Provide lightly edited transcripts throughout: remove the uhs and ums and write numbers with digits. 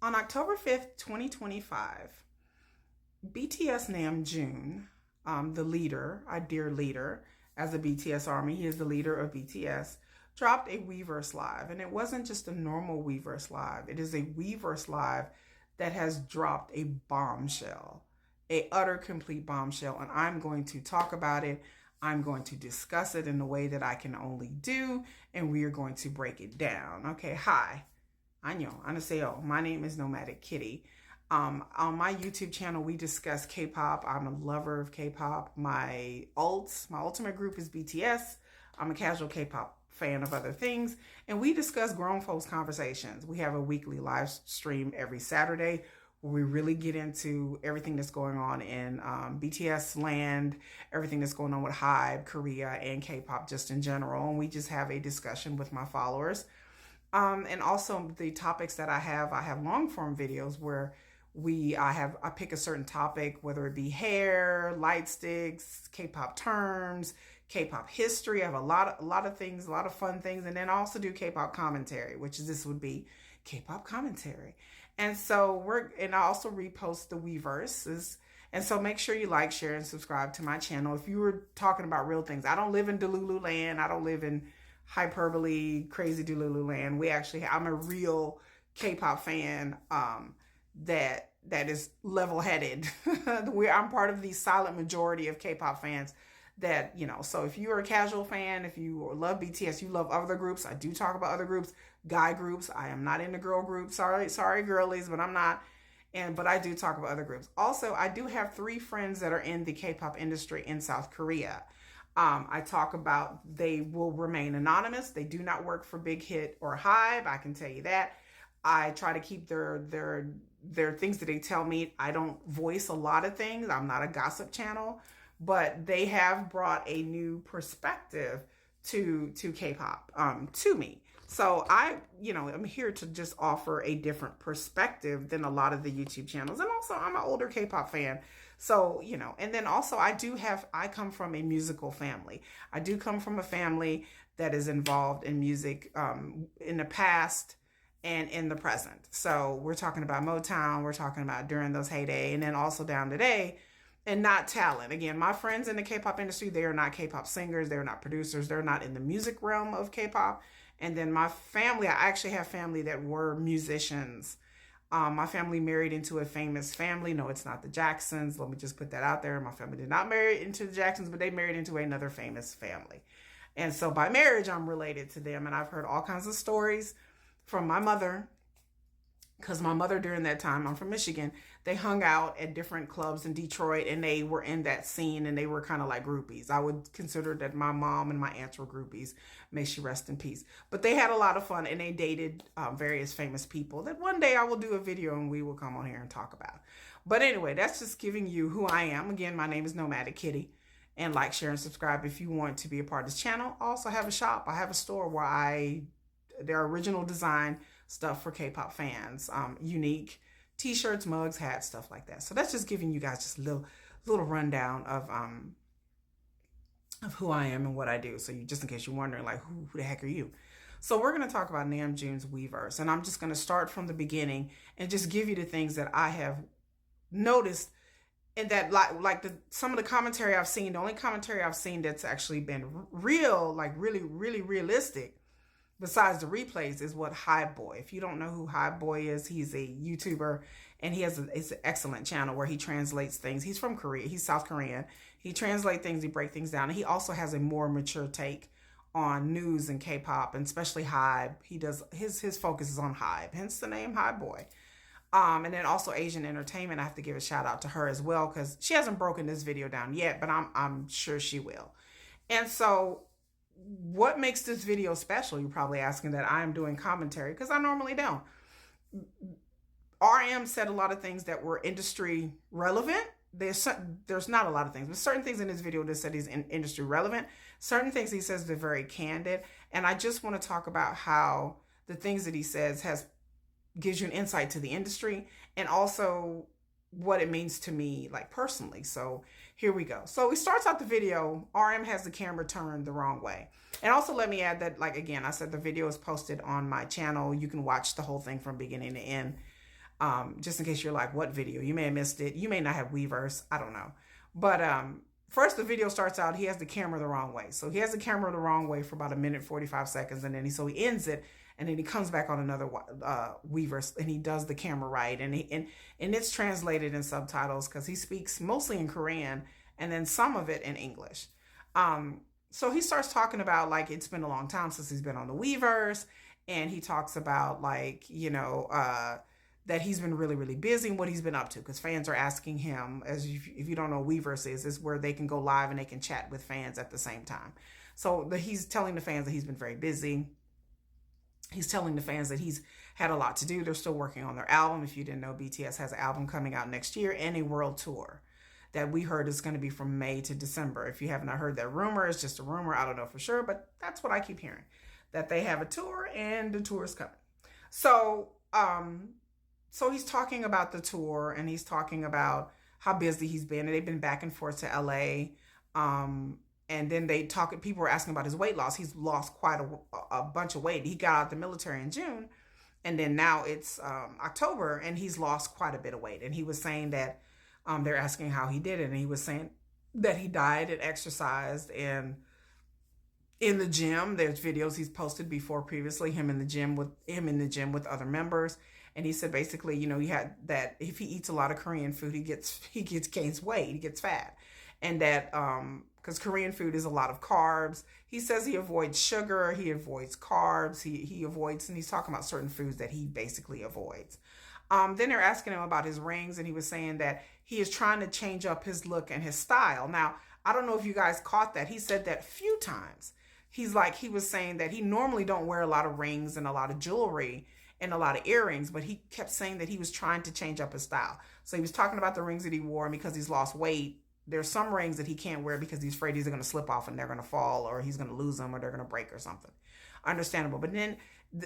On October 5th, 2025, BTS Namjoon, the leader, our dear leader, as a BTS army, he is the leader of BTS, dropped a Weverse live. And it wasn't just a normal Weverse live. It is a Weverse live that has dropped a bombshell, a utter complete bombshell. And I'm going to talk about it. I'm going to discuss it in the way that I can only do. And we are going to break it down. Okay, hi. 안녕하세요. My name is Nomadic Kitty. On my YouTube channel, we discuss K-pop. I'm a lover of K-pop. My ultimate group is BTS. I'm a casual K-pop fan of other things. And we discuss grown folks conversations. We have a weekly live stream every Saturday where we really get into everything that's going on in BTS land, everything that's going on with HYBE, Korea, and K-pop just in general. And we just have a discussion with my followers. And also the topics that I have long form videos where I pick a certain topic, whether it be hair, light sticks, K-pop terms, K-pop history. I have a lot of things, a lot of fun things. And then I also do K-pop commentary, this would be K-pop commentary. And so I also repost the Weverses. And so make sure you like, share, and subscribe to my channel. If you were talking about real things, I don't live in Delulu land. I don't live in hyperbole, crazy Delulu land. I'm a real K-pop fan that is level-headed. I'm part of the silent majority of K-pop fans that, so if you're a casual fan, if you love BTS, you love other groups. I do talk about other groups, guy groups. I am not in the girl group. Sorry girlies, but I'm not. But I do talk about other groups. Also, I do have 3 friends that are in the K-pop industry in South Korea. I talk about they will remain anonymous. They do not work for Big Hit or HYBE. I can tell you that. I try to keep their things that they tell me. I don't voice a lot of things. I'm not a gossip channel, but they have brought a new perspective to K-pop to me. So I'm here to just offer a different perspective than a lot of the YouTube channels. And also I'm an older K-pop fan. So, and then also I come from a musical family. I do come from a family that is involved in music in the past and in the present. So we're talking about Motown, we're talking about during those heyday, and then also down today, and not talent. Again, my friends in the K-pop industry, they are not K-pop singers, they're not producers, they're not in the music realm of K-pop. And then my family, I actually have family that were musicians. My family married into a famous family. No, it's not the Jacksons. Let me just put that out there. My family did not marry into the Jacksons, but they married into another famous family. And so by marriage, I'm related to them. And I've heard all kinds of stories from my mother, because my mother during that time, I'm from Michigan, they hung out at different clubs in Detroit and they were in that scene and they were kind of like groupies. I would consider that my mom and my aunts were groupies. May she rest in peace. But they had a lot of fun and they dated various famous people that one day I will do a video and we will come on here and talk about. But anyway, that's just giving you who I am. Again, my name is Nomadic Kitty. And like, share, and subscribe if you want to be a part of this channel. I also have a shop. I have a store where their original design stuff for K-pop fans, unique t-shirts, mugs, hats, stuff like that. So that's just giving you guys just a little rundown of who I am and what I do. So just in case you're wondering, like, who the heck are you? So we're going to talk about Namjoon's Weverse, and I'm just going to start from the beginning and just give you the things that I have noticed, and that some of the commentary I've seen, the only commentary I've seen that's actually been real, like really, really realistic, besides the replays, is what HYBE Boy. If you don't know who HYBE Boy is, he's a YouTuber and it's an excellent channel where he translates things. He's from Korea. He's South Korean. He translates things, he breaks things down. And he also has a more mature take on news and K-pop, and especially HYBE. He does his focus is on HYBE, hence the name HYBE Boy. And then also Asian Entertainment. I have to give a shout out to her as well, because she hasn't broken this video down yet, but I'm sure she will. And so what makes this video special? You're probably asking that I am doing commentary, because I normally don't. RM said a lot of things that were industry relevant. There's not a lot of things, but certain things in this video that said he's industry relevant. Certain things he says they're very candid. And I just want to talk about how the things that he says gives you an insight to the industry, and also what it means to me, like personally. So here we go. So he starts out the video. RM has the camera turned the wrong way. And also let me add that, like, again, I said the video is posted on my channel. You can watch the whole thing from beginning to end. Just in case you're like, what video? You may have missed it. You may not have Weverse. I don't know. But first, the video starts out, he has the camera the wrong way. So he has the camera the wrong way for about 1:45, and then he ends it, and then he comes back on another Weverse, and he does the camera right, and it's translated in subtitles because he speaks mostly in Korean and then some of it in English. So he starts talking about like it's been a long time since he's been on the Weverse, and he talks about like that he's been really, really busy and what he's been up to, because fans are asking him, as if you don't know what Weverse is where they can go live and they can chat with fans at the same time. So he's telling the fans that he's been very busy. He's telling the fans that he's had a lot to do. They're still working on their album. If you didn't know, BTS has an album coming out next year and a world tour that we heard is going to be from May to December. If you have not heard that rumor, it's just a rumor. I don't know for sure, but that's what I keep hearing, that they have a tour and the tour is coming. So, so he's talking about the tour, and he's talking about how busy he's been, and they've been back and forth to LA. And then people were asking about his weight loss. He's lost quite a bunch of weight. He got out of the military in June, and then now it's October, and he's lost quite a bit of weight. And he was saying that they're asking how he did it, and he was saying that he diet and exercised, and in the gym, there's videos he's posted before previously, him in the gym with other members. And he said basically, he had that if he eats a lot of Korean food, he gains weight, he gets fat. And that because Korean food is a lot of carbs. He says he avoids sugar, he avoids carbs, he avoids, and he's talking about certain foods that he basically avoids. Then they're asking him about his rings, and he was saying that he is trying to change up his look and his style. Now, I don't know if you guys caught that. He said that a few times. He was saying that he normally don't wear a lot of rings and a lot of jewelry and a lot of earrings, but he kept saying that he was trying to change up his style. So he was talking about the rings that he wore, and because he's lost weight, there's some rings that he can't wear because he's afraid he's going to slip off and they're going to fall, or he's going to lose them, or they're going to break or something. Understandable. But then,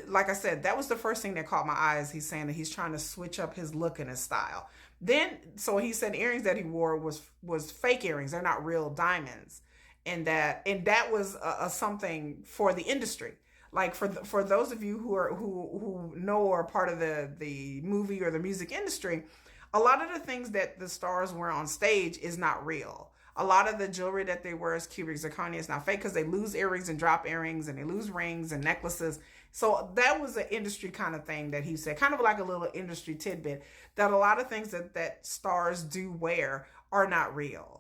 like I said, that was the first thing that caught my eyes. He's saying that he's trying to switch up his look and his style. Then, so he said earrings that he wore was fake earrings. They're not real diamonds. And that was something for the industry. Like for those of you who know or are part of the movie or the music industry, a lot of the things that the stars wear on stage is not real. A lot of the jewelry that they wear is cubic zirconia. It's not fake, because they lose earrings and drop earrings, and they lose rings and necklaces. So that was an industry kind of thing that he said, kind of like a little industry tidbit, that a lot of things that stars do wear are not real.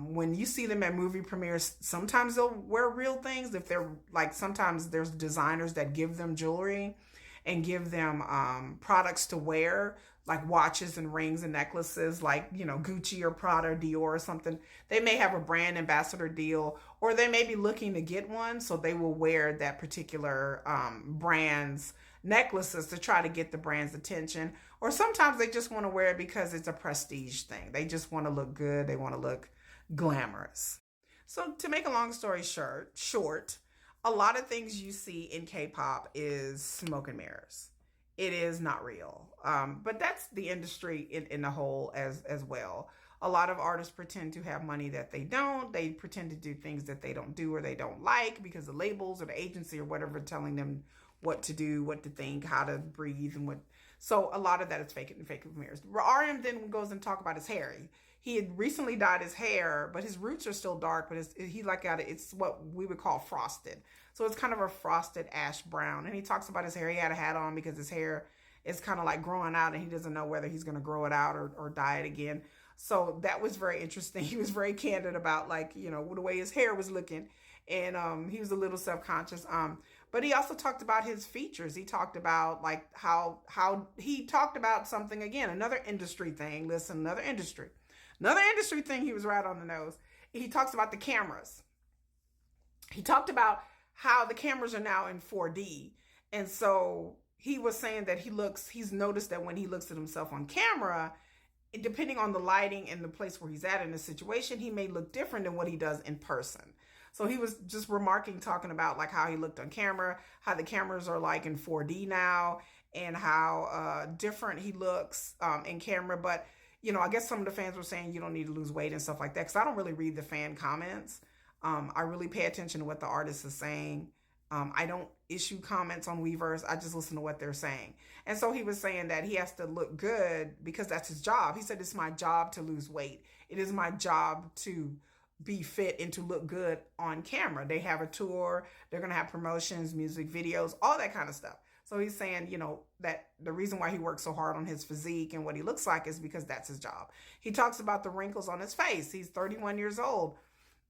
When you see them at movie premieres, sometimes they'll wear real things. If they're like, sometimes there's designers that give them jewelry and give them products to wear, like watches and rings and necklaces, like, Gucci or Prada or Dior or something. They may have a brand ambassador deal, or they may be looking to get one, so they will wear that particular brand's necklaces to try to get the brand's attention. Or sometimes they just want to wear it because it's a prestige thing. They just want to look good. They want to look glamorous. So to make a long story short, a lot of things you see in K-pop is smoke and mirrors. It is not real. But that's the industry in the whole as well. A lot of artists pretend to have money that they don't. They pretend to do things that they don't do or they don't like because the labels or the agency or whatever telling them what to do, what to think, how to breathe, and what. So a lot of that is fake mirrors. RM then goes and talk about his hair. He had recently dyed his hair, but his roots are still dark, but it's what we would call frosted. So it's kind of a frosted ash brown. And he talks about his hair. He had a hat on because his hair is kind of like growing out, and he doesn't know whether he's going to grow it out or dye it again. So that was very interesting. He was very candid about the way his hair was looking. And he was a little self-conscious. But he also talked about his features. He talked about like how he talked about something, again, another industry thing. Listen, another industry thing. He was right on the nose. He talks about the cameras. He talked about how the cameras are now in 4D. And so he was saying that he's noticed that when he looks at himself on camera, depending on the lighting and the place where he's at in the situation, he may look different than what he does in person. So he was just talking about like how he looked on camera, how the cameras are like in 4D now, and how different he looks in camera. But, I guess some of the fans were saying you don't need to lose weight and stuff like that, because I don't really read the fan comments. I really pay attention to what the artist is saying. I don't issue comments on Weverse. I just listen to what they're saying. And so he was saying that he has to look good because that's his job. He said, it's my job to lose weight. It is my job to be fit and to look good on camera. They have a tour. They're going to have promotions, music videos, all that kind of stuff. So he's saying, that the reason why he works so hard on his physique and what he looks like is because that's his job. He talks about the wrinkles on his face. He's 31 years old.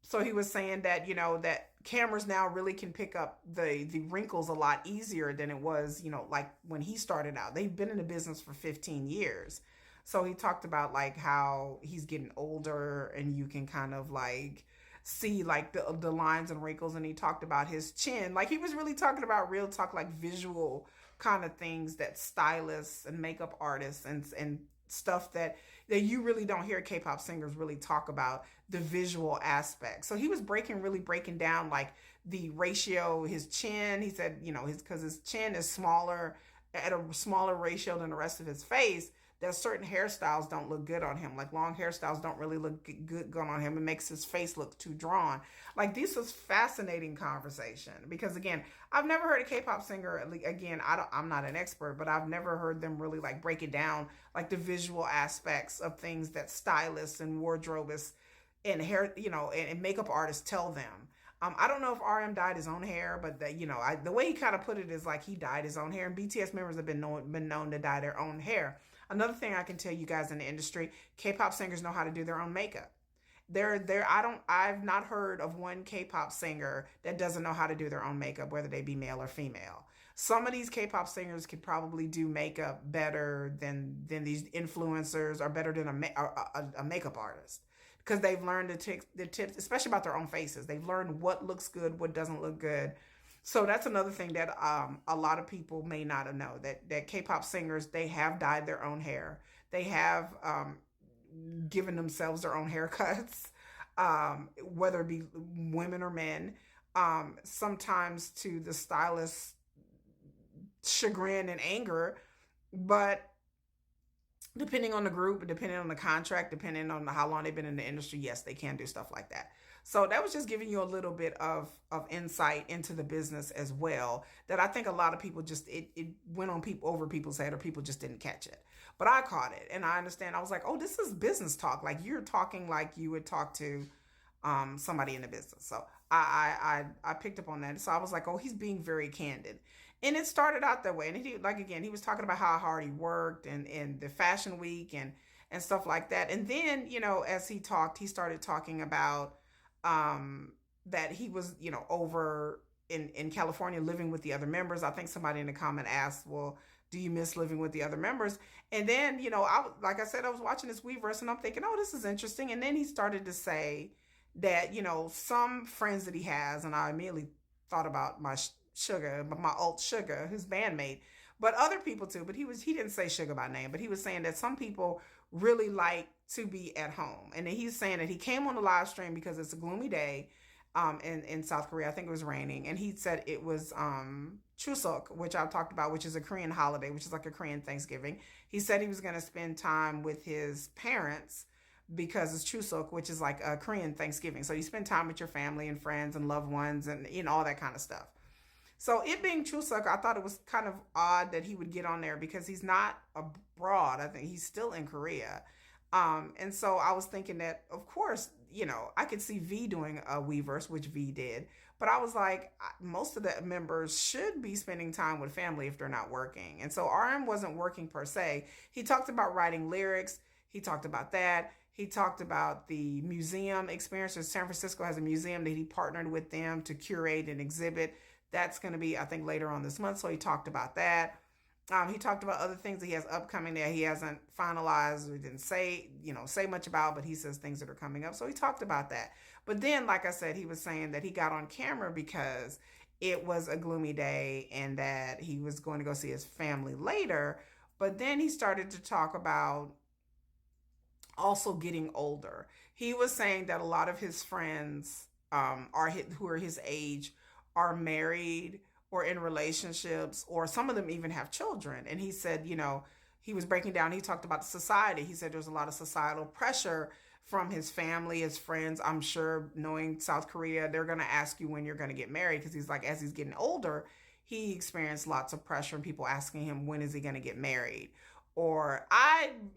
So he was saying that, that cameras now really can pick up the wrinkles a lot easier than it was, like when he started out. They've been in the business for 15 years. So he talked about like how he's getting older and you can kind of like see like the lines and wrinkles. And he talked about his chin. Like he was really talking about real talk, like visual kind of things that stylists and makeup artists and stuff that you really don't hear K-pop singers really talk about, the visual aspect. So he was really breaking down like the ratio, his chin. He said, because his chin is smaller at a smaller ratio than the rest of his face, that certain hairstyles don't look good on him. Like long hairstyles don't really look good on him. It makes his face look too drawn. Like this was fascinating conversation because again, I've never heard a K-pop singer, again, I'm not an expert, but I've never heard them really like break it down, like the visual aspects of things that stylists and wardrobists and hair, and makeup artists tell them. I don't know if RM dyed his own hair, but the way he kind of put it is like he dyed his own hair, and BTS members have been known to dye their own hair. Another thing I can tell you guys in the industry, K-pop singers know how to do their own makeup. I've not heard of one K-pop singer that doesn't know how to do their own makeup, whether they be male or female. Some of these K-pop singers could probably do makeup better than these influencers, or better than a makeup artist, because they've learned the tips, especially about their own faces. They've learned what looks good, what doesn't look good. So that's another thing that a lot of people may not know, that K-pop singers, they have dyed their own hair. They have given themselves their own haircuts, whether it be women or men, sometimes to the stylist's chagrin and anger. But depending on the group, depending on the contract, depending on how long they've been in the industry, yes, they can do stuff like that. So that was just giving you a little bit of insight into the business as well, that I think a lot of people just, it went on over people's head, or people just didn't catch it. But I caught it, and I understand. I was like, oh, this is business talk. Like you're talking like you would talk to somebody in the business. So I picked up on that. So I was like, oh, he's being very candid. And it started out that way. And he was talking about how hard he worked and the fashion week and stuff like that. And then, as he talked, he started talking about that he was, over in California living with the other members. I think somebody in the comment asked, well, do you miss living with the other members? And then, like I said, I was watching this Weverse and I'm thinking, oh, this is interesting. And then he started to say that, some friends that he has, and I immediately thought about my alt Sugar, his bandmate, but other people too. But he didn't say Sugar by name, but he was saying that some people really like to be at home. And then he's saying that he came on the live stream because it's a gloomy day in South Korea. I think it was raining. And he said it was Chuseok, which I've talked about, which is a Korean holiday, which is like a Korean Thanksgiving. He said he was going to spend time with his parents because it's Chuseok, which is like a Korean Thanksgiving. So you spend time with your family and friends and loved ones and all that kind of stuff. So it being Chuseok, I thought it was kind of odd that he would get on there because he's not abroad. I think he's still in Korea. And so I was thinking that, of course, I could see V doing a Weverse, which V did. But I was like, most of the members should be spending time with family if they're not working. And so RM wasn't working per se. He talked about writing lyrics. He talked about that. He talked about the museum experience. San Francisco has a museum that he partnered with them to curate and exhibit. That's going to be, I think, later on this month. So he talked about that. He talked about other things that he has upcoming that he hasn't finalized or didn't say much about, but he says things that are coming up. So he talked about that. But then, like I said, he was saying that he got on camera because it was a gloomy day and that he was going to go see his family later. But then he started to talk about also getting older. He was saying that a lot of his friends who are his age are married or in relationships, or some of them even have children. And he said, he was breaking down, he talked about society. He said there's a lot of societal pressure from his family, his friends. I'm sure, knowing South Korea, they're going to ask you when you're going to get married, because he's like, as he's getting older, he experienced lots of pressure and people asking him, when is he going to get married? Or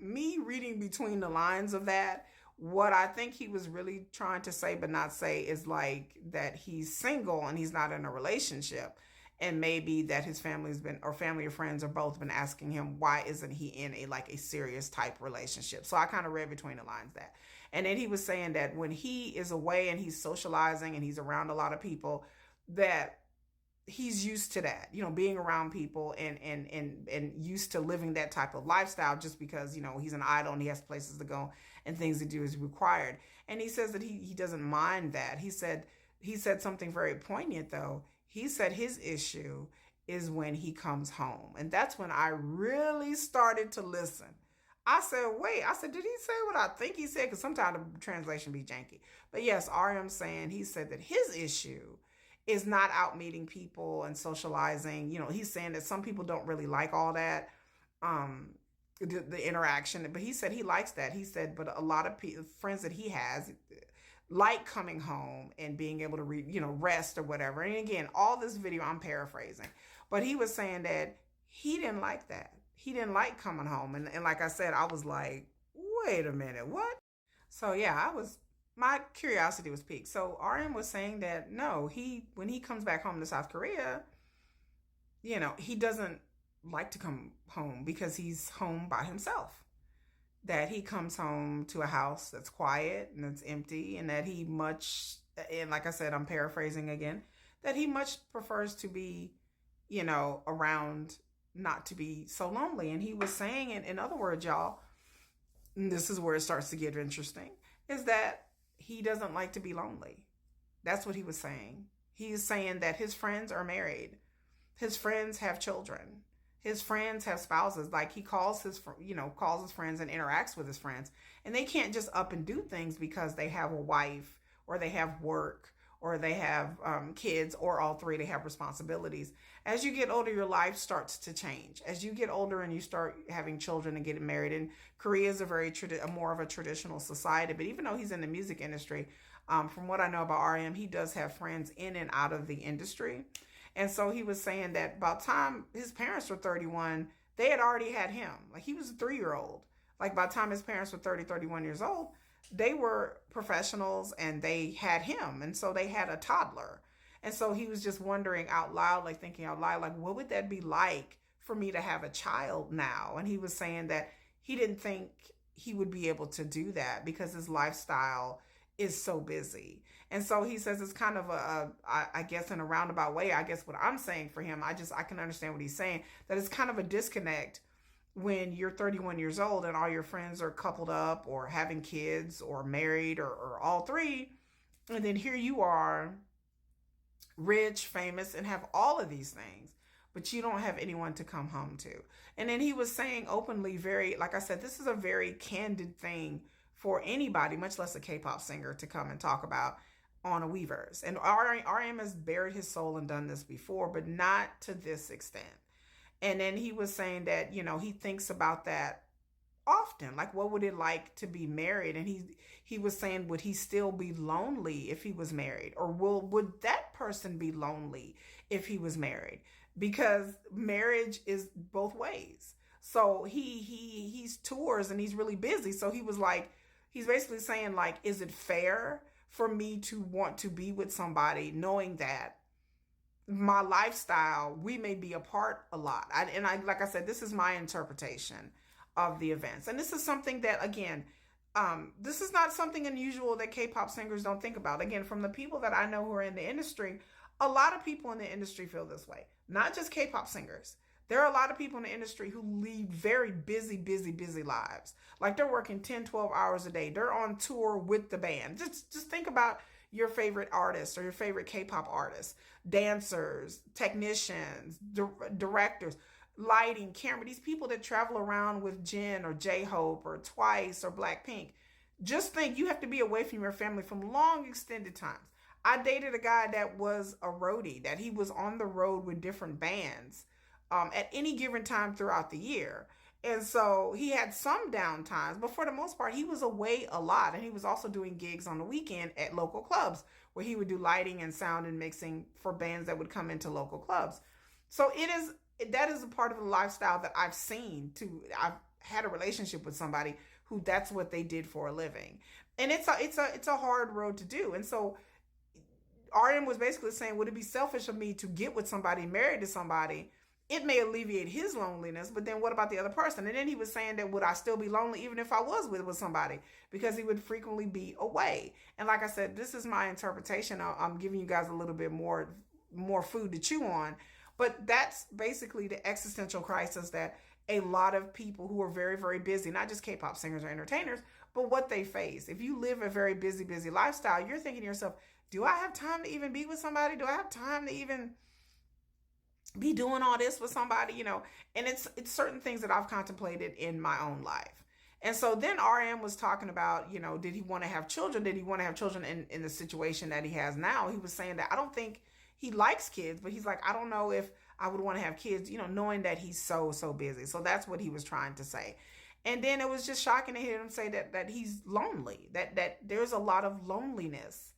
me reading between the lines of that, what I think he was really trying to say but not say is like that he's single and he's not in a relationship. And maybe that his family's been, or family or friends, or both been asking him, why isn't he in a serious type relationship? So I kind of read between the lines that. And then he was saying that when he is away and he's socializing and he's around a lot of people, that he's used to that, being around people and used to living that type of lifestyle, just because, he's an idol and he has places to go and things to do is required. And he says that he doesn't mind that. He said something very poignant though. He said his issue is when he comes home. And that's when I really started to listen. I said, wait, did he say what I think he said? Because sometimes the translation be janky. But yes, RM saying, he said that his issue is not out meeting people and socializing. He's saying that some people don't really like all that, the interaction. But he said he likes that. He said, but a lot of friends that he has like coming home and being able to rest or whatever. And again, all this video, I'm paraphrasing. But he was saying that he didn't like that. He didn't like coming home. And like I said, I was like, wait a minute, what? So yeah, my curiosity was piqued. So RM was saying that no, when he comes back home to South Korea, he doesn't like to come home because he's home by himself. That he comes home to a house that's quiet and that's empty, and that and like I said, I'm paraphrasing again, that he much prefers to be, around, not to be so lonely. And he was saying, in other words, y'all, and this is where it starts to get interesting, is that he doesn't like to be lonely. That's what he was saying. He's saying that his friends are married. His friends have children. His friends have spouses. Like he calls his friends and interacts with his friends. And they can't just up and do things because they have a wife or they have work or they have kids, or all three, they have responsibilities. As you get older, your life starts to change. As you get older and you start having children and getting married, and Korea is a more of a traditional society. But even though he's in the music industry, from what I know about RM, he does have friends in and out of the industry. And so he was saying that by the time his parents were 31, they had already had him. Like he was a 3-year-old. Like by the time his parents were 30, 31 years old, they were professionals and they had him. And so they had a toddler. And so he was just wondering out loud, like thinking out loud, like, what would that be like for me to have a child now? And he was saying that he didn't think he would be able to do that because his lifestyle is so busy. And so he says it's kind of I guess in a roundabout way, I guess what I'm saying for him, I can understand what he's saying, that it's kind of a disconnect when you're 31 years old and all your friends are coupled up or having kids or married or all three. And then here you are, rich, famous, and have all of these things, but you don't have anyone to come home to. And then he was saying openly, very, like I said, this is a very candid thing for anybody, much less a K-pop singer, to come and talk about on a Weverse. And RM has buried his soul and done this before, but not to this extent. And then he was saying that, he thinks about that often. Like, what would it like to be married? And he was saying, would he still be lonely if he was married? Or would that person be lonely if he was married? Because marriage is both ways. So he's tours and he's really busy. So he was like, he's basically saying, like, is it fair for me to want to be with somebody knowing that my lifestyle, we may be apart a lot? Like I said, this is my interpretation of the events. And this is something that, again, this is not something unusual that K-pop singers don't think about. Again, from the people that I know who are in the industry, a lot of people in the industry feel this way. Not just K-pop singers. There are a lot of people in the industry who lead very busy lives. Like they're working 10, 12 hours a day. They're on tour with the band. Just think about your favorite artists or your favorite K-pop artists, dancers, technicians, directors, lighting, camera, these people that travel around with Jin or J-Hope or Twice or Blackpink. Just think, you have to be away from your family from long extended times. I dated a guy that was a roadie, that he was on the road with different bands at any given time throughout the year. And so he had some down times, but for the most part, he was away a lot. And he was also doing gigs on the weekend at local clubs where he would do lighting and sound and mixing for bands that would come into local clubs. So that is a part of the lifestyle that I've had a relationship with somebody who that's what they did for a living. And it's a hard road to do. And so RM was basically saying, would it be selfish of me to get with somebody, married to somebody? It may alleviate his loneliness, but then what about the other person? And then he was saying that would I still be lonely even if I was with somebody, because he would frequently be away. And like I said, this is my interpretation. I'm giving you guys a little bit more food to chew on, but that's basically the existential crisis that a lot of people who are very, very busy, not just K-pop singers or entertainers, but what they face. If you live a very busy, busy lifestyle, you're thinking to yourself, do I have time to even be with somebody? Do I have time to even be doing all this with somebody? And it's certain things that I've contemplated in my own life. And so then RM was talking about, did he want to have children? Did he want to have children in the situation that he has now? He was saying that I don't think he likes kids, but he's like, I don't know if I would want to have kids, knowing that he's so busy. So that's what he was trying to say. And then it was just shocking to hear him say that he's lonely, that there's a lot of loneliness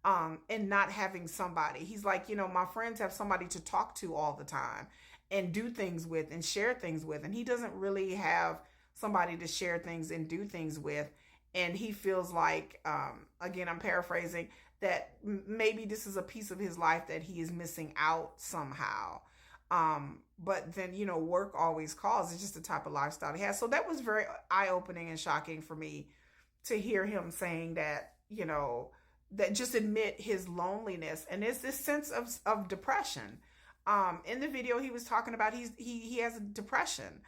and not having somebody. He's like, my friends have somebody to talk to all the time and do things with and share things with. And he doesn't really have somebody to share things and do things with. And he feels like, again, I'm paraphrasing, that maybe this is a piece of his life that he is missing out somehow. But then, work always calls. It's just the type of lifestyle he has. So that was very eye-opening and shocking for me to hear him saying that, that just admit his loneliness. And there's this sense of depression. In the video, he was talking about he has a depression.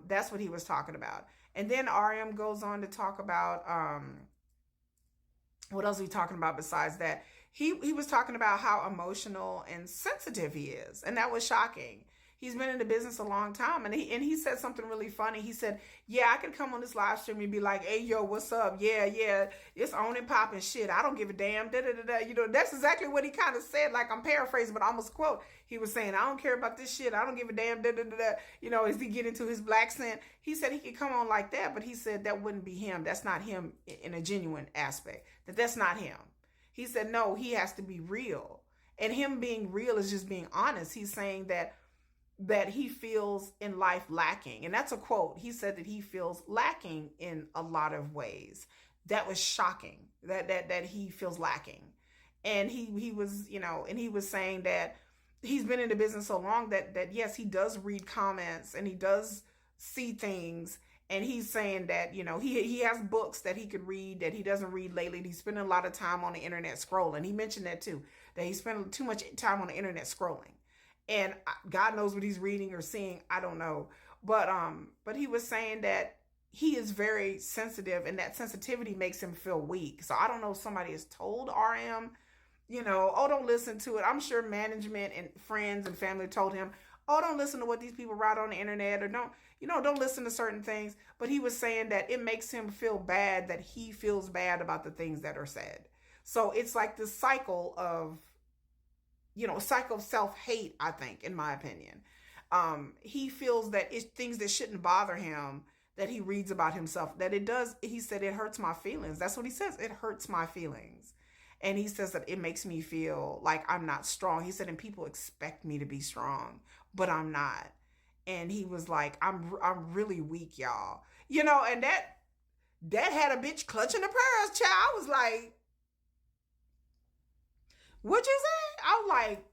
That's what he was talking about. And then RM goes on to talk about, what else are we talking about besides that? He was talking about how emotional and sensitive he is. And that was shocking. He's been in the business a long time. And he said something really funny. He said, yeah, I could come on this live stream and be like, hey, yo, what's up? Yeah, it's on and popping shit. I don't give a damn. That's exactly what he kind of said. Like, I'm paraphrasing, but almost quote. He was saying, I don't care about this shit. I don't give a damn. As he get into his black scent, he said he could come on like that, but he said that wouldn't be him. That's not him in a genuine aspect. That's not him. He said, no, he has to be real. And him being real is just being honest. He's saying that he feels in life lacking. And that's a quote. He said that he feels lacking in a lot of ways. That was shocking, that he feels lacking. And he was, and he was saying that he's been in the business so long that yes, he does read comments and he does see things. And he's saying that, he has books that he could read that he doesn't read lately. He's spending a lot of time on the internet scrolling. He mentioned that too, that he's spending too much time on the internet scrolling. And God knows what he's reading or seeing. I don't know. But he was saying that he is very sensitive and that sensitivity makes him feel weak. So I don't know if somebody has told RM, oh, don't listen to it. I'm sure management and friends and family told him, oh, don't listen to what these people write on the internet, or don't listen to certain things. But he was saying that it makes him feel bad, that he feels bad about the things that are said. So it's like this cycle of, cycle of self-hate, I think, in my opinion. He feels that it's things that shouldn't bother him, that he reads about himself, that it does. He said, it hurts my feelings. That's what he says. It hurts my feelings. And he says that it makes me feel like I'm not strong. He said, and people expect me to be strong, but I'm not. And he was like, I'm really weak, y'all. And that had a bitch clutching the pearls, child. I was like, what'd you say? I was like,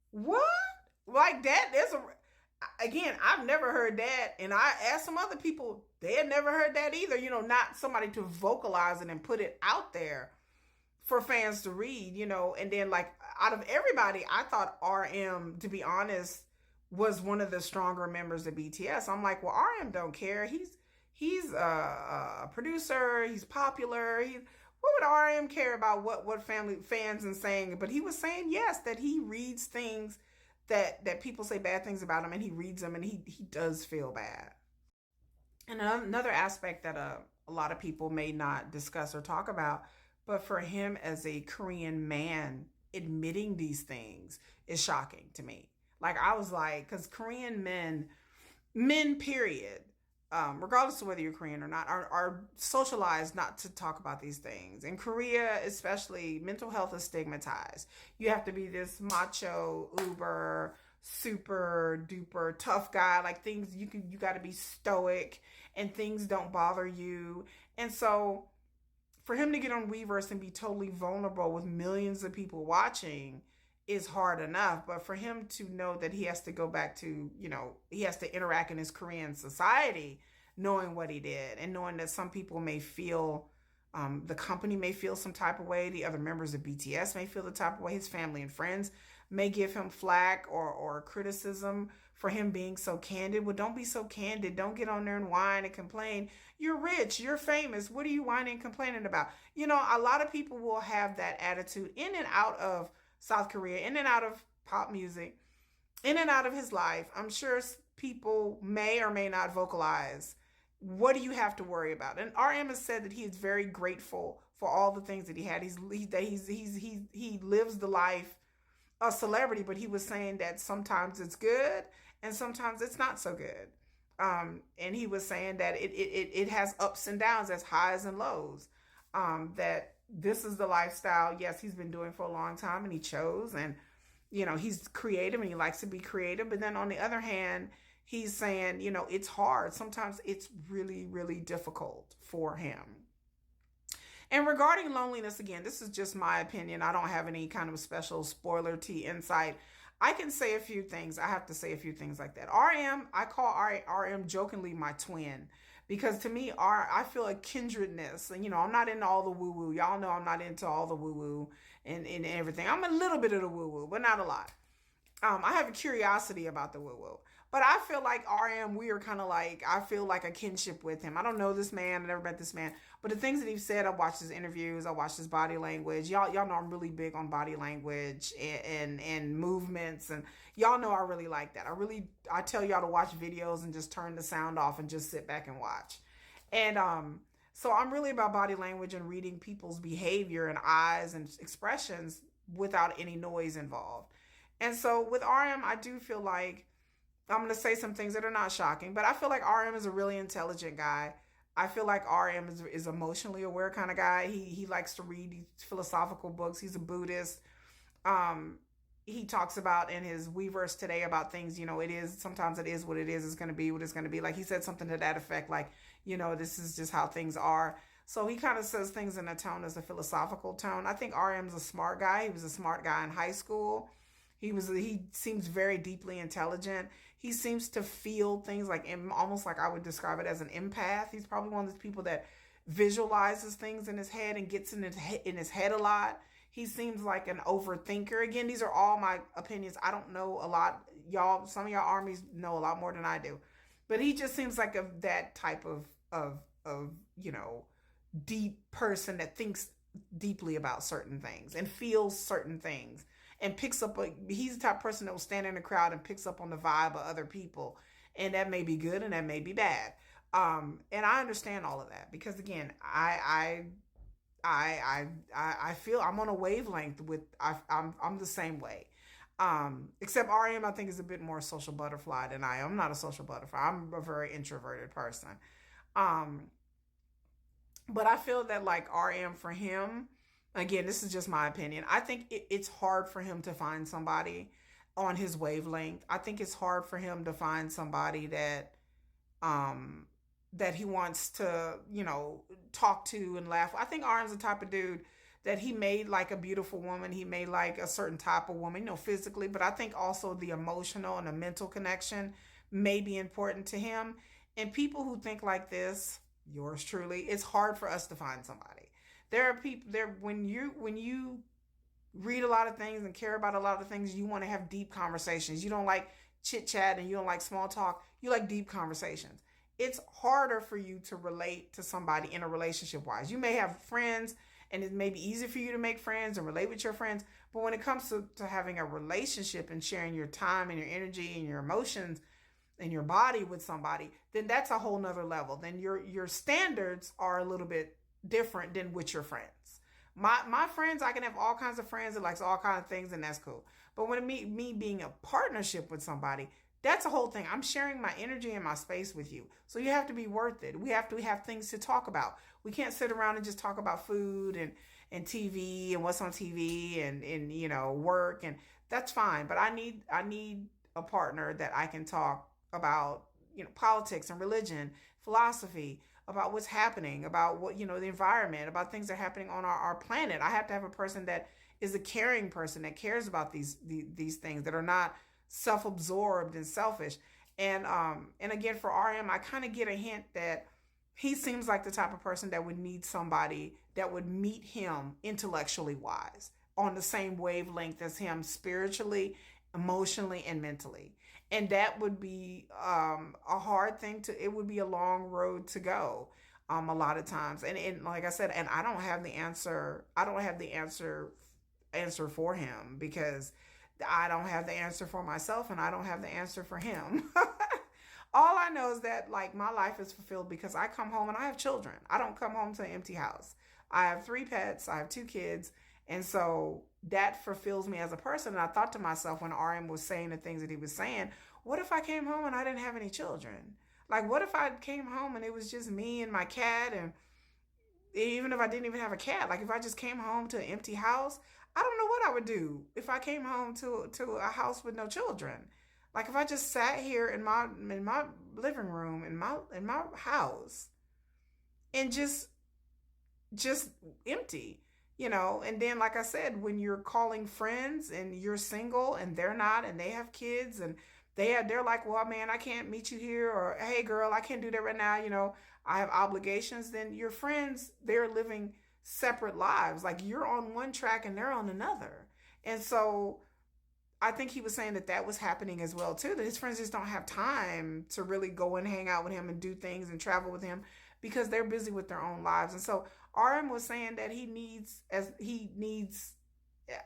what? Like that? Again, I've never heard that. And I asked some other people, they had never heard that either. Not somebody to vocalize it and put it out there for fans to read, and then like out of everybody, I thought RM, to be honest, was one of the stronger members of BTS. I'm like, well, RM don't care. He's a producer. He's popular. What would RM care about what family fans and saying? But he was saying, yes, that he reads things that people say bad things about him, and he reads them and he does feel bad. And another aspect that a lot of people may not discuss or talk about, but for him as a Korean man, admitting these things is shocking to me. Like, I was like, because Korean men period, regardless of whether you're Korean or not, are socialized not to talk about these things. In Korea, especially, mental health is stigmatized. You have to be this macho, uber, super duper tough guy. Like things you got to be stoic and things don't bother you. And so for him to get on Weverse and be totally vulnerable with millions of people watching is hard enough. But for him to know that he has to go back to, he has to interact in his Korean society, knowing what he did and knowing that some people may feel, the company may feel some type of way, the other members of BTS may feel the type of way, his family and friends may give him flack or criticism for him being so candid. Well, don't be so candid. Don't get on there and whine and complain. You're rich. You're famous. What are you whining and complaining about? A lot of people will have that attitude in and out of South Korea, in and out of pop music, in and out of his life. I'm sure people may or may not vocalize. What do you have to worry about? And RM has said that he is very grateful for all the things that he had. He lives the life a celebrity, but he was saying that sometimes it's good and sometimes it's not so good. And he was saying that it has ups and downs, as highs and lows. That this is the lifestyle, yes, he's been doing for a long time and he chose, and he's creative and he likes to be creative. But then on the other hand, he's saying, it's hard. Sometimes it's really, really difficult for him. And regarding loneliness, again, this is just my opinion. I don't have any kind of special spoiler tea insight. I can say a few things. I have to say a few things like that. I call RM jokingly my twin, because to me, I feel a kindredness. And, I'm not into all the woo-woo. Y'all know I'm not into all the woo-woo and everything. I'm a little bit of the woo-woo, but not a lot. I have a curiosity about the woo-woo. But I feel like RM, we are kind of like, I feel like a kinship with him. I don't know this man. I never met this man. But the things that he's said, I watched his interviews. I watched his body language. Y'all know I'm really big on body language and movements. And y'all know I really like that. I tell y'all to watch videos and just turn the sound off and just sit back and watch. And so I'm really about body language and reading people's behavior and eyes and expressions without any noise involved. And so with RM, I do feel like, I'm going to say some things that are not shocking, but I feel like RM is a really intelligent guy. I feel like RM is emotionally aware kind of guy. He likes to read philosophical books. He's a Buddhist. He talks about in his Weverse today about things, sometimes it is what it is. It's going to be what it's going to be. Like he said something to that effect, like, this is just how things are. So he kind of says things in a tone as a philosophical tone. I think RM's a smart guy. He was a smart guy in high school. He seems very deeply intelligent. He seems to feel things like almost like I would describe it as an empath. He's probably one of those people that visualizes things in his head and gets in his head a lot. He seems like an overthinker. Again, these are all my opinions. I don't know a lot. Y'all, some of y'all armies know a lot more than I do. But he just seems like that type of deep person that thinks deeply about certain things and feels certain things. And picks up, he's the type of person that will stand in the crowd and picks up on the vibe of other people. And that may be good and that may be bad. And I understand all of that because again, I feel I'm on a wavelength with, I'm the same way. Except RM, I think, is a bit more social butterfly than I am. I'm not a social butterfly. I'm a very introverted person. But I feel that like RM for him, again, this is just my opinion. I think it's hard for him to find somebody on his wavelength. I think it's hard for him to find somebody that he wants to, talk to and laugh. I think RM's the type of dude that he may like a beautiful woman. He may like a certain type of woman, physically, but I think also the emotional and the mental connection may be important to him. And people who think like this, yours truly, it's hard for us to find somebody. There are people there when you read a lot of things and care about a lot of things, you want to have deep conversations. You don't like chit chat and you don't like small talk. You like deep conversations. It's harder for you to relate to somebody in a relationship wise. You may have friends and it may be easy for you to make friends and relate with your friends. But when it comes to having a relationship and sharing your time and your energy and your emotions and your body with somebody, then that's a whole nother level. Then your standards are a little bit different than with your friends. My friends, I can have all kinds of friends that likes all kinds of things, and that's cool. But when me being a partnership with somebody, that's a whole thing. I'm sharing my energy and my space with you. So you have to be worth it. We have to have things to talk about. We can't sit around and just talk about food and TV and what's on TV and work, and that's fine. But I need a partner that I can talk about, politics and religion, philosophy, about what's happening, about what, the environment, about things that are happening on our planet. I have to have a person that is a caring person that cares about these things, that are not self-absorbed and selfish. And again, for RM, I kind of get a hint that he seems like the type of person that would need somebody that would meet him intellectually wise, on the same wavelength as him spiritually, emotionally, and mentally. And that would be a hard thing it would be a long road to go, a lot of times. And like I said, and I don't have the answer. I don't have the answer for him, because I don't have the answer for myself, and I don't have the answer for him. All I know is that, like, my life is fulfilled because I come home and I have children. I don't come home to an empty house. I have 3 pets. I have 2 kids. And so that fulfills me as a person. And I thought to myself, when RM was saying the things that he was saying, what if I came home and I didn't have any children? Like, what if I came home and it was just me and my cat? And even if I didn't even have a cat, like, if I just came home to an empty house, I don't know what I would do if I came home to a house with no children. Like, if I just sat here in my living room in my house, and just empty, And then, like I said, when you're calling friends and you're single and they're not, and they have kids, and they're like, well, man, I can't meet you here, or hey, girl, I can't do that right now. I have obligations. Then your friends, they're living separate lives. Like, you're on one track and they're on another. And so I think he was saying that was happening as well too, that his friends just don't have time to really go and hang out with him and do things and travel with him, because they're busy with their own lives. And so RM was saying that he needs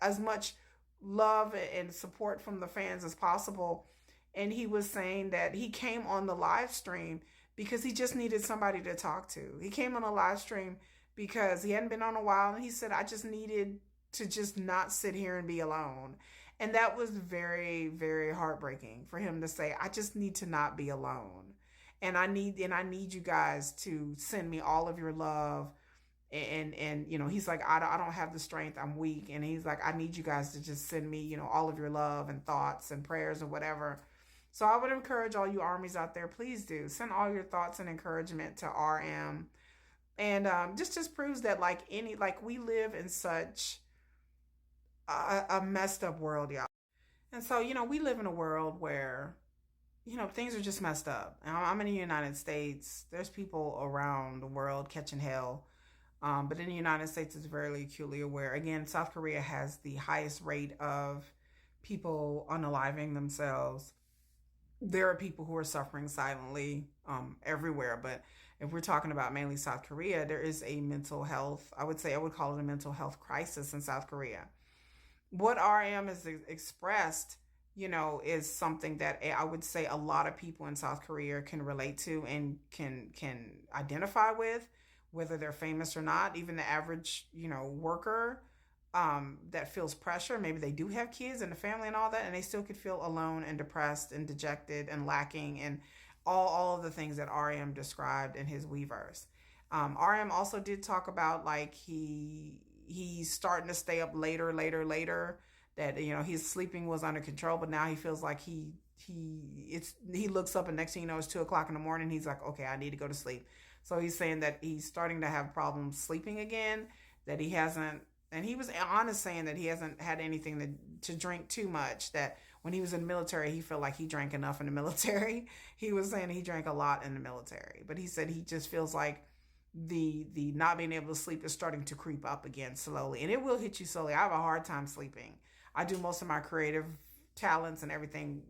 as much love and support from the fans as possible. And he was saying that he came on the live stream because he just needed somebody to talk to. He came on a live stream because he hadn't been on a while, and he said, I just needed to just not sit here and be alone. And that was very, very heartbreaking for him to say, I just need to not be alone. And I need you guys to send me all of your love. And he's like, I don't have the strength. I'm weak. And he's like, I need you guys to just send me, all of your love and thoughts and prayers and whatever. So I would encourage all you armies out there, please do send all your thoughts and encouragement to RM. And just proves that, like, we live in such a messed up world, y'all. And so, we live in a world where, things are just messed up. I'm in the United States. There's people around the world catching hell. But in the United States, it's very acutely aware. Again, South Korea has the highest rate of people unaliving themselves. There are people who are suffering silently everywhere. But if we're talking about mainly South Korea, there is a mental health, I would call it a mental health crisis in South Korea. What RM has expressed, is something that I would say a lot of people in South Korea can relate to and can identify with, whether they're famous or not. Even the average, worker that feels pressure. Maybe they do have kids and a family and all that, and they still could feel alone and depressed and dejected and lacking, and all of the things that RM described in his Weverse. RM also did talk about, like, he's starting to stay up later, that, his sleeping was under control, but now he feels like he looks up and next thing you know, it's 2:00 in the morning. He's like, okay, I need to go to sleep. So he's saying that he's starting to have problems sleeping again, that he hasn't, and he was honest saying that he hasn't had anything to drink too much, that when he was in the military, he felt like he drank enough in the military. He was saying he drank a lot in the military, but he said he just feels like the not being able to sleep is starting to creep up again slowly, and it will hit you slowly. I have a hard time sleeping. I do most of my creative talents and everything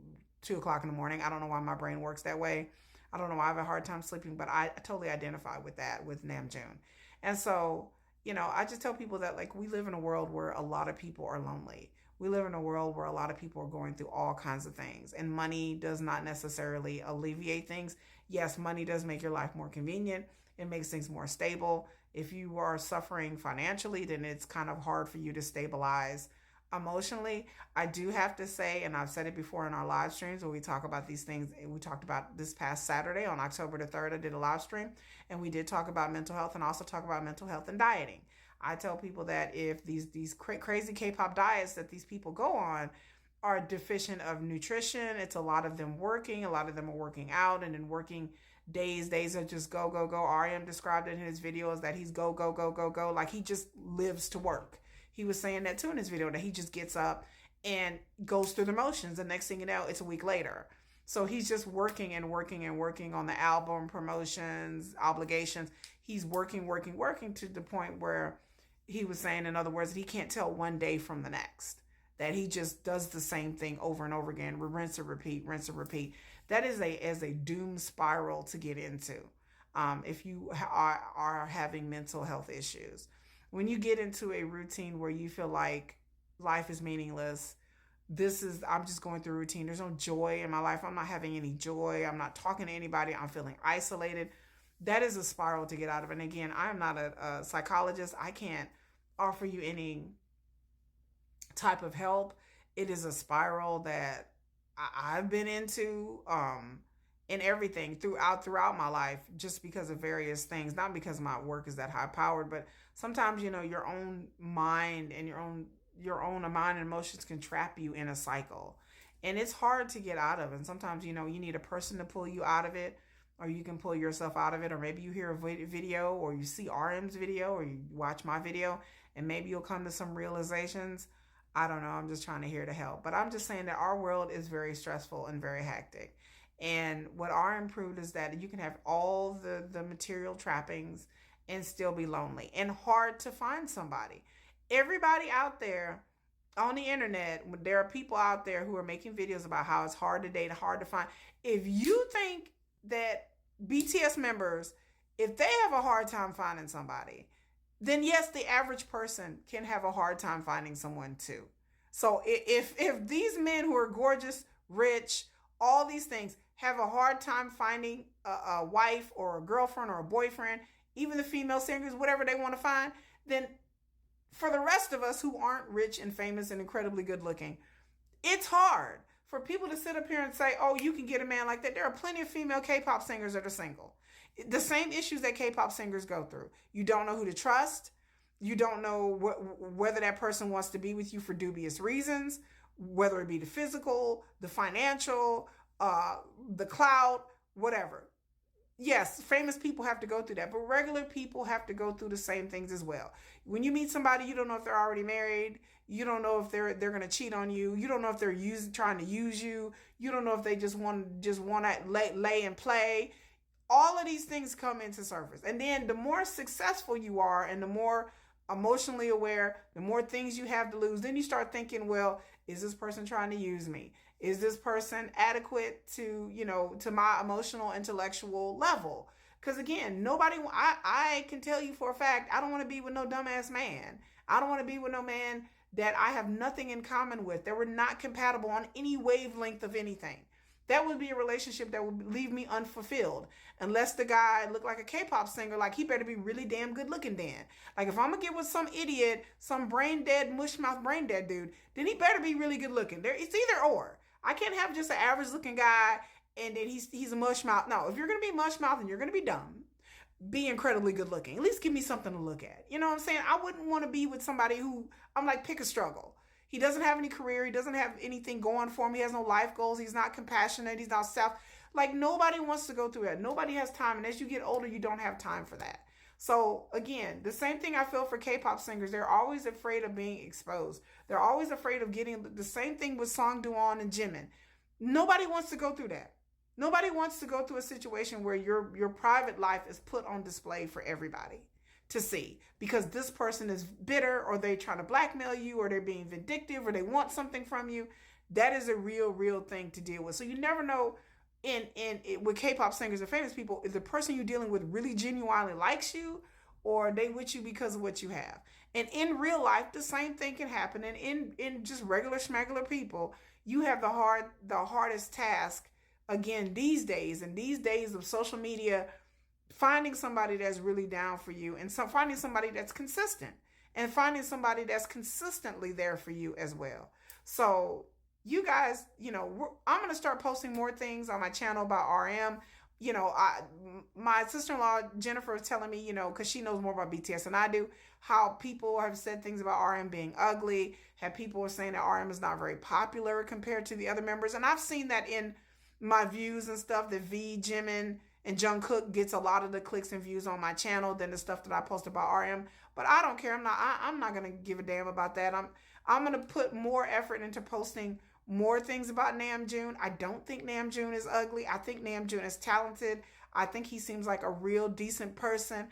2:00 in the morning. I don't know why my brain works that way. I don't know why I have a hard time sleeping, but I totally identify with that with Namjoon. And so, I just tell people that, like, we live in a world where a lot of people are lonely. We live in a world where a lot of people are going through all kinds of things, and money does not necessarily alleviate things. Yes, money does make your life more convenient. It makes things more stable. If you are suffering financially, then it's kind of hard for you to stabilize emotionally. I do have to say, and I've said it before in our live streams where we talk about these things, we talked about this past Saturday on October the 3rd, I did a live stream, and we did talk about mental health and also talk about mental health and dieting. I tell people that if these crazy K-pop diets that these people go on are deficient of nutrition. It's a lot of them working. A lot of them are working out and then working days are just go, go, go. RM described it in his videos that he's go, go, go, go, go. Like he just lives to work. He was saying that too in his video, that he just gets up and goes through the motions. The next thing you know, it's a week later. So he's just working and working and working on the album promotions, obligations. He's working to the point where he was saying, in other words, that he can't tell one day from the next, that he just does the same thing over and over again, rinse and repeat, rinse and repeat. That is a doom spiral to get into if you are having mental health issues. When you get into a routine where you feel like life is meaningless, I'm just going through routine. There's no joy in my life. I'm not having any joy. I'm not talking to anybody. I'm feeling isolated. That is a spiral to get out of. And again, I'm not a psychologist. I can't offer you any type of help. It is a spiral that I've been into in everything throughout my life, just because of various things. Not because my work is that high powered, but sometimes, your own mind and your own mind and emotions can trap you in a cycle, and it's hard to get out of. And sometimes, you need a person to pull you out of it, or you can pull yourself out of it, or maybe you hear a video, or you see RM's video, or you watch my video, and maybe you'll come to some realizations. I don't know. I'm just trying to here to help. But I'm just saying that our world is very stressful and very hectic. And what RM proved is that you can have all the material trappings and still be lonely and hard to find somebody. Everybody out there on the internet, there are people out there who are making videos about how it's hard to date, hard to find. If you think that BTS members, if they have a hard time finding somebody, then yes, the average person can have a hard time finding someone too. So if these men who are gorgeous, rich, all these things have a hard time finding a wife or a girlfriend or a boyfriend, even the female singers, whatever they want to find, then for the rest of us who aren't rich and famous and incredibly good looking, it's hard for people to sit up here and say, oh, you can get a man like that. There are plenty of female K-pop singers that are single. The same issues that K-pop singers go through. You don't know who to trust. You don't know whether that person wants to be with you for dubious reasons, whether it be the physical, the financial, the clout, whatever. Yes, famous people have to go through that, but regular people have to go through the same things as well. When you meet somebody, you don't know if they're already married. You don't know if they're going to cheat on you. You don't know if they're trying to use you. You don't know if they just want to lay and play. All of these things come into surface. And then the more successful you are and the more emotionally aware, the more things you have to lose, then you start thinking, well, is this person trying to use me? Is this person adequate to my emotional, intellectual level? Because again, I can tell you for a fact, I don't want to be with no dumbass man. I don't want to be with no man that I have nothing in common with, that we're not compatible on any wavelength of anything. That would be a relationship that would leave me unfulfilled. Unless the guy looked like a K-pop singer, like he better be really damn good looking then. Like if I'm going to get with some idiot, some brain dead, mushmouth brain dead dude, then he better be really good looking. It's either or. I can't have just an average looking guy and then he's a mushmouth. No, if you're going to be mushmouth and you're going to be dumb, be incredibly good looking. At least give me something to look at. You know what I'm saying? I wouldn't want to be with somebody who, I'm like, pick a struggle. He doesn't have any career. He doesn't have anything going for him. He has no life goals. He's not compassionate. He's not like nobody wants to go through that. Nobody has time. And as you get older, you don't have time for that. So again, the same thing I feel for K-pop singers. They're always afraid of being exposed. They're always afraid of getting the same thing with Song Doo-won and Jimin. Nobody wants to go through that. Nobody wants to go through a situation where your private life is put on display for everybody to see, because this person is bitter, or they're trying to blackmail you, or they're being vindictive, or they want something from you. That is a real thing to deal with. So you never know with K-pop singers or famous people, if the person you're dealing with really genuinely likes you, or they with you because of what you have. And in real life, the same thing can happen. And in just regular schmegular people, you have the hardest task again these days. In these days of social media, finding somebody that's really down for you, and finding somebody that's consistent, and finding somebody that's consistently there for you as well. So you guys, I'm going to start posting more things on my channel about RM. you know, my sister-in-law Jennifer was telling me, you know, because she knows more about BTS than I do, how people have said things about RM being ugly. Have people are saying that RM is not very popular compared to the other members, and I've seen that in my views and stuff. That V, Jimin, and Jungkook gets a lot of the clicks and views on my channel than the stuff that I post about RM. But I don't care. I'm not gonna give a damn about that. I'm gonna put more effort into posting more things about Namjoon. I don't think Namjoon is ugly. I think Namjoon is talented. I think he seems like a real decent person.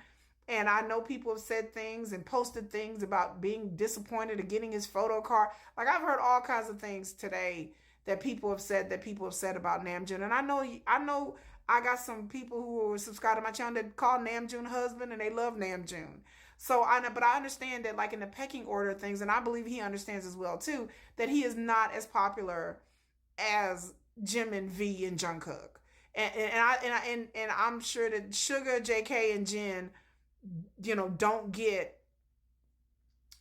And I know people have said things and posted things about being disappointed of getting his photo card. Like, I've heard all kinds of things today that people have said about Namjoon. And I know I got some people who subscribe to my channel that call Namjoon husband and they love Namjoon. So but I understand that, like, in the pecking order of things, and I believe he understands as well too, that he is not as popular as Jimin, V, and Jungkook. And I'm sure that Suga, JK, and Jin, you know, don't get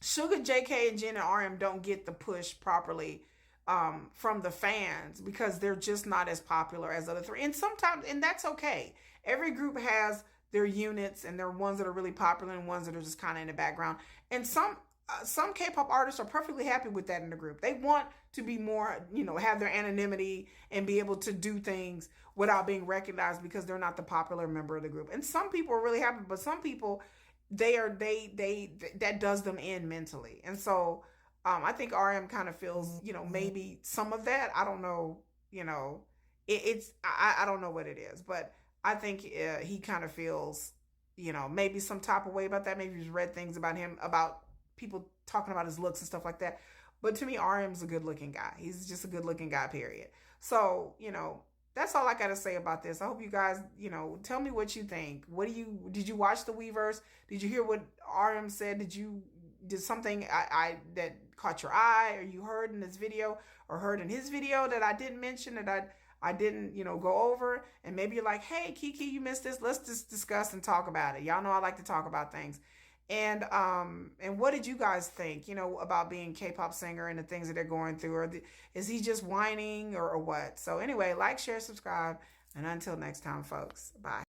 Suga, JK, and Jin and RM don't get the push properly from the fans because they're just not as popular as other three. And sometimes, and that's okay. Every group has their units, and there are ones that are really popular and ones that are just kind of in the background. And some K-pop artists are perfectly happy with that in the group. They want to be more, you know, have their anonymity and be able to do things without being recognized because they're not the popular member of the group. And some people are really happy, but some people, that does them in mentally. And so I think RM kind of feels, you know, maybe some of that. I don't know, you know, I don't know what it is, but I think he kind of feels, you know, maybe some type of way about that. Maybe he's read things about him, about people talking about his looks and stuff like that. But to me, RM's a good looking guy. He's just a good looking guy, period. So, you know, that's all I got to say about this. I hope you guys, you know, tell me what you think. Did you watch the Weverse? Did you hear what RM said? Did something that caught your eye, or you heard in this video or heard in his video that I didn't mention, that I didn't, you know, go over? And maybe you're like, hey, Kiki, you missed this. Let's just discuss and talk about it. Y'all know I like to talk about things. And what did you guys think, you know, about being K-pop singer and the things that they're going through? Or is he just whining or what? So anyway, like, share, subscribe. And until next time, folks, bye.